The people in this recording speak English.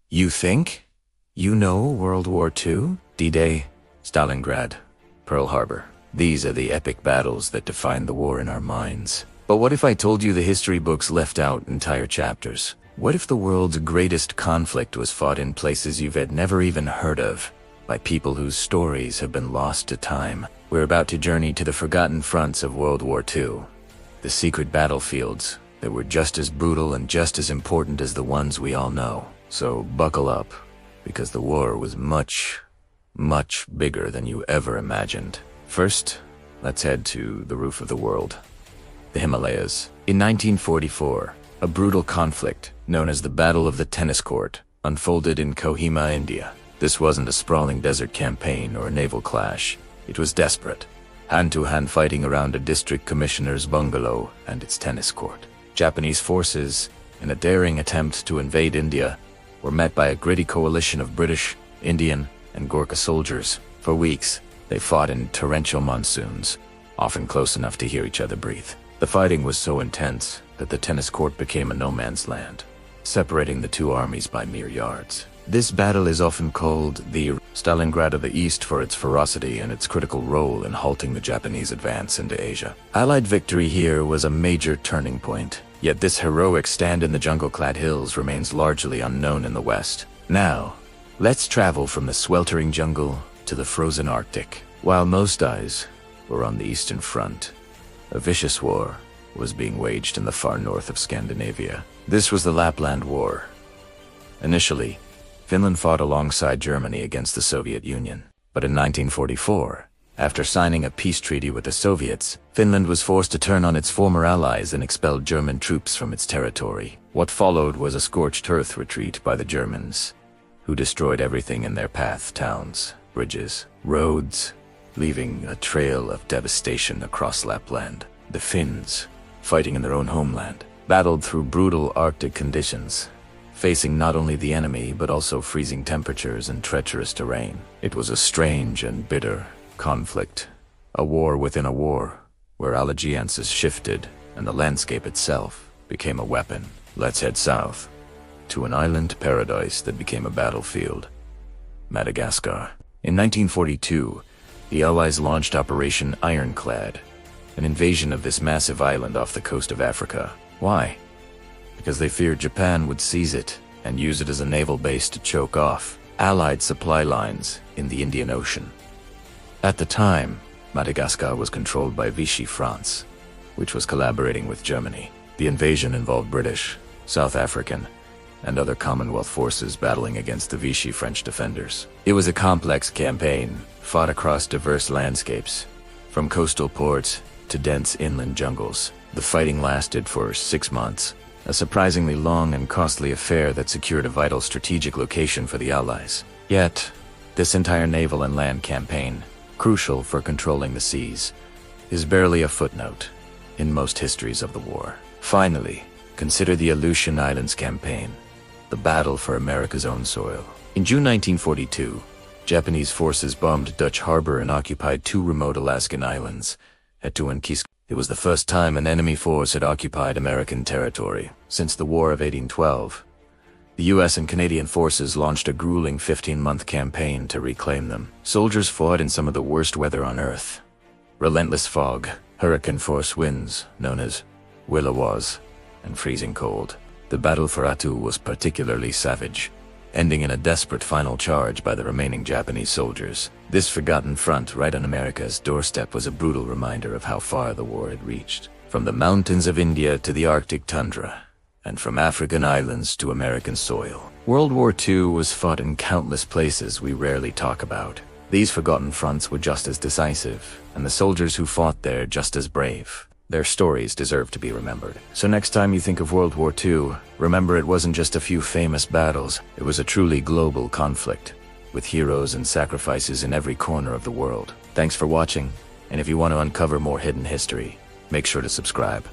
You think? You know World War II? D-Day, Stalingrad, Pearl Harbor. These are the epic battles that define the war in our minds. But what if I told you the history books left out entire chapters? What if the world's greatest conflict was fought in places you've never even heard of, by people whose stories have been lost to time? We're about to journey to the forgotten fronts of World War II. The secret battlefields that were just as brutal and just as important as the ones we all know. So buckle up, because the war was much, much bigger than you ever imagined. First, let's head to the roof of the world, the Himalayas. In 1944, a brutal conflict known as the Battle of the Tennis Court unfolded in Kohima, India. This wasn't a sprawling desert campaign or a naval clash. It was desperate, hand-to-hand fighting around a district commissioner's bungalow and its tennis court. Japanese forces, in a daring attempt to invade India, were met by a gritty coalition of British, Indian, and Gorkha soldiers. For weeks, they fought in torrential monsoons, often close enough to hear each other breathe. The fighting was so intense that the tennis court became a no-man's land, separating the two armies by mere yards. This battle is often called the Stalingrad of the East for its ferocity and its critical role in halting the Japanese advance into Asia. Allied victory here was a major turning point, yet this heroic stand in the jungle-clad hills remains largely unknown in the West. Now, let's travel from the sweltering jungle to the frozen Arctic. While most eyes were on the Eastern Front, a vicious war was being waged in the far north of Scandinavia. This was the Lapland War. Initially, Finland fought alongside Germany against the Soviet Union. But in 1944, after signing a peace treaty with the Soviets, Finland was forced to turn on its former allies and expelled German troops from its territory. What followed was a scorched earth retreat by the Germans, who destroyed everything in their path: towns, bridges, roads, leaving a trail of devastation across Lapland. The Finns, fighting in their own homeland, battled through brutal Arctic conditions, facing not only the enemy but also freezing temperatures and treacherous terrain. It was a strange and bitter conflict, a war within a war, where allegiances shifted and the landscape itself became a weapon. Let's head south, to an island paradise that became a battlefield: Madagascar. In 1942, the Allies launched Operation Ironclad, an invasion of this massive island off the coast of Africa. Why? Because they feared Japan would seize it and use it as a naval base to choke off Allied supply lines in the Indian Ocean. At the time, Madagascar was controlled by Vichy France, which was collaborating with Germany. The invasion involved British, South African, and other Commonwealth forces battling against the Vichy French defenders. It was a complex campaign, fought across diverse landscapes, from coastal ports to dense inland jungles. The fighting lasted for 6 months, a surprisingly long and costly affair that secured a vital strategic location for the Allies. Yet, this entire naval and land campaign, crucial for controlling the seas, is barely a footnote in most histories of the war. Finally, consider the Aleutian Islands campaign, the battle for America's own soil. In June 1942, Japanese forces bombed Dutch Harbor and occupied 2 remote Alaskan islands, Etuankisk. It was the first time an enemy force had occupied American territory since the War of 1812. The US and Canadian forces launched a grueling 15-month campaign to reclaim them. Soldiers fought in some of the worst weather on Earth: relentless fog, hurricane-force winds known as williwaws, and freezing cold. The battle for Attu was particularly savage, ending in a desperate final charge by the remaining Japanese soldiers. This forgotten front right on America's doorstep was a brutal reminder of how far the war had reached. From the mountains of India to the Arctic tundra, and from African islands to American soil. World War II was fought in countless places we rarely talk about. These forgotten fronts were just as decisive, and the soldiers who fought there just as brave. Their stories deserve to be remembered. So next time you think of World War II, remember it wasn't just a few famous battles. It was a truly global conflict, with heroes and sacrifices in every corner of the world. Thanks for watching, and if you want to uncover more hidden history, make sure to subscribe.